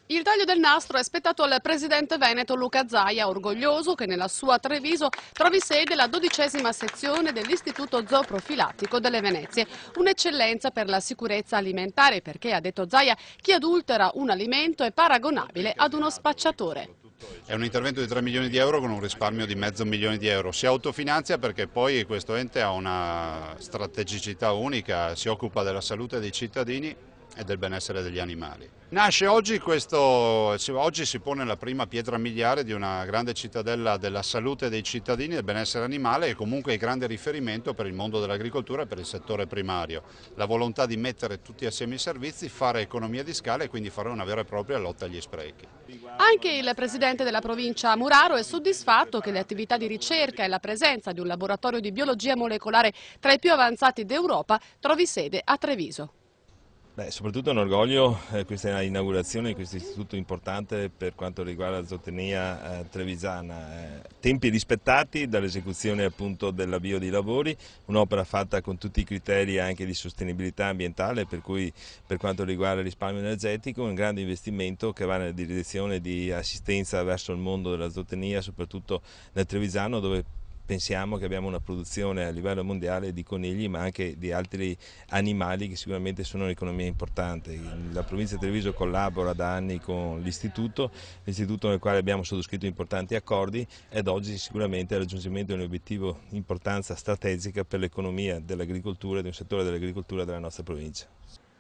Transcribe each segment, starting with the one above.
Il taglio del nastro è spettato al presidente veneto Luca Zaia, orgoglioso che nella sua Treviso trovi sede la 12ª sezione dell'Istituto Zooprofilattico delle Venezie. Un'eccellenza per la sicurezza alimentare perché, ha detto Zaia, chi adultera un alimento è paragonabile ad uno spacciatore. È un intervento di 3 milioni di euro con un risparmio di mezzo milione di euro. Si autofinanzia perché poi questo ente ha una strategicità unica, si occupa della salute dei cittadini e del benessere degli animali. Nasce oggi oggi si pone la prima pietra miliare di una grande cittadella della salute dei cittadini e del benessere animale e comunque è grande riferimento per il mondo dell'agricoltura e per il settore primario. La volontà di mettere tutti assieme i servizi, fare economia di scala e quindi fare una vera e propria lotta agli sprechi. Anche il presidente della provincia Muraro è soddisfatto che le attività di ricerca e la presenza di un laboratorio di biologia molecolare tra i più avanzati d'Europa trovi sede a Treviso. Soprattutto è un orgoglio questa inaugurazione di questo istituto importante per quanto riguarda la zootecnia trevisana. Tempi rispettati dall'esecuzione appunto dell'avvio dei lavori, un'opera fatta con tutti i criteri anche di sostenibilità ambientale, per cui per quanto riguarda il risparmio energetico un grande investimento che va nella direzione di assistenza verso il mondo della zootecnia, soprattutto nel Trevisano, dove pensiamo che abbiamo una produzione a livello mondiale di conigli ma anche di altri animali che sicuramente sono un'economia importante. La provincia di Treviso collabora da anni con l'istituto nel quale abbiamo sottoscritto importanti accordi ed oggi sicuramente il raggiungimento di un obiettivo di importanza strategica per l'economia dell'agricoltura e di un settore dell'agricoltura della nostra provincia.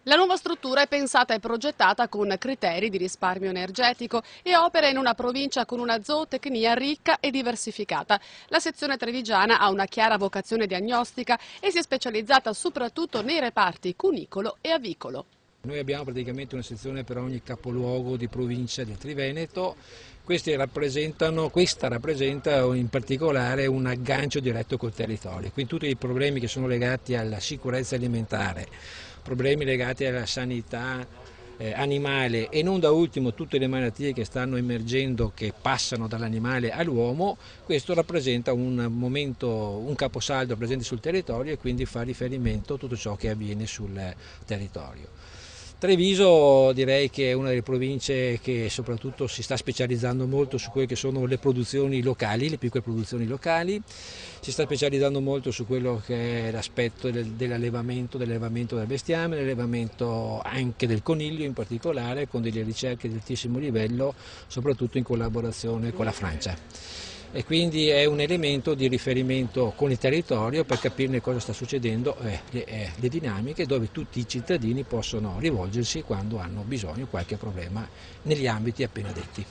La nuova struttura è pensata e progettata con criteri di risparmio energetico e opera in una provincia con una zootecnia ricca e diversificata. La sezione trevigiana ha una chiara vocazione diagnostica e si è specializzata soprattutto nei reparti cunicolo e avicolo. Noi abbiamo praticamente una sezione per ogni capoluogo di provincia del Triveneto. Questa rappresenta in particolare un aggancio diretto col territorio, quindi tutti i problemi che sono legati alla sicurezza alimentare, problemi legati alla sanità animale e non da ultimo tutte le malattie che stanno emergendo che passano dall'animale all'uomo, questo rappresenta un caposaldo presente sul territorio e quindi fa riferimento a tutto ciò che avviene sul territorio. Treviso direi che è una delle province che soprattutto si sta specializzando molto su quelle che sono le produzioni locali, le piccole produzioni locali, si sta specializzando molto su quello che è l'aspetto dell'allevamento del bestiame, l'allevamento anche del coniglio in particolare, con delle ricerche di altissimo livello, soprattutto in collaborazione con la Francia. E quindi è un elemento di riferimento con il territorio per capire cosa sta succedendo, le dinamiche dove tutti i cittadini possono rivolgersi quando hanno bisogno di qualche problema negli ambiti appena detti.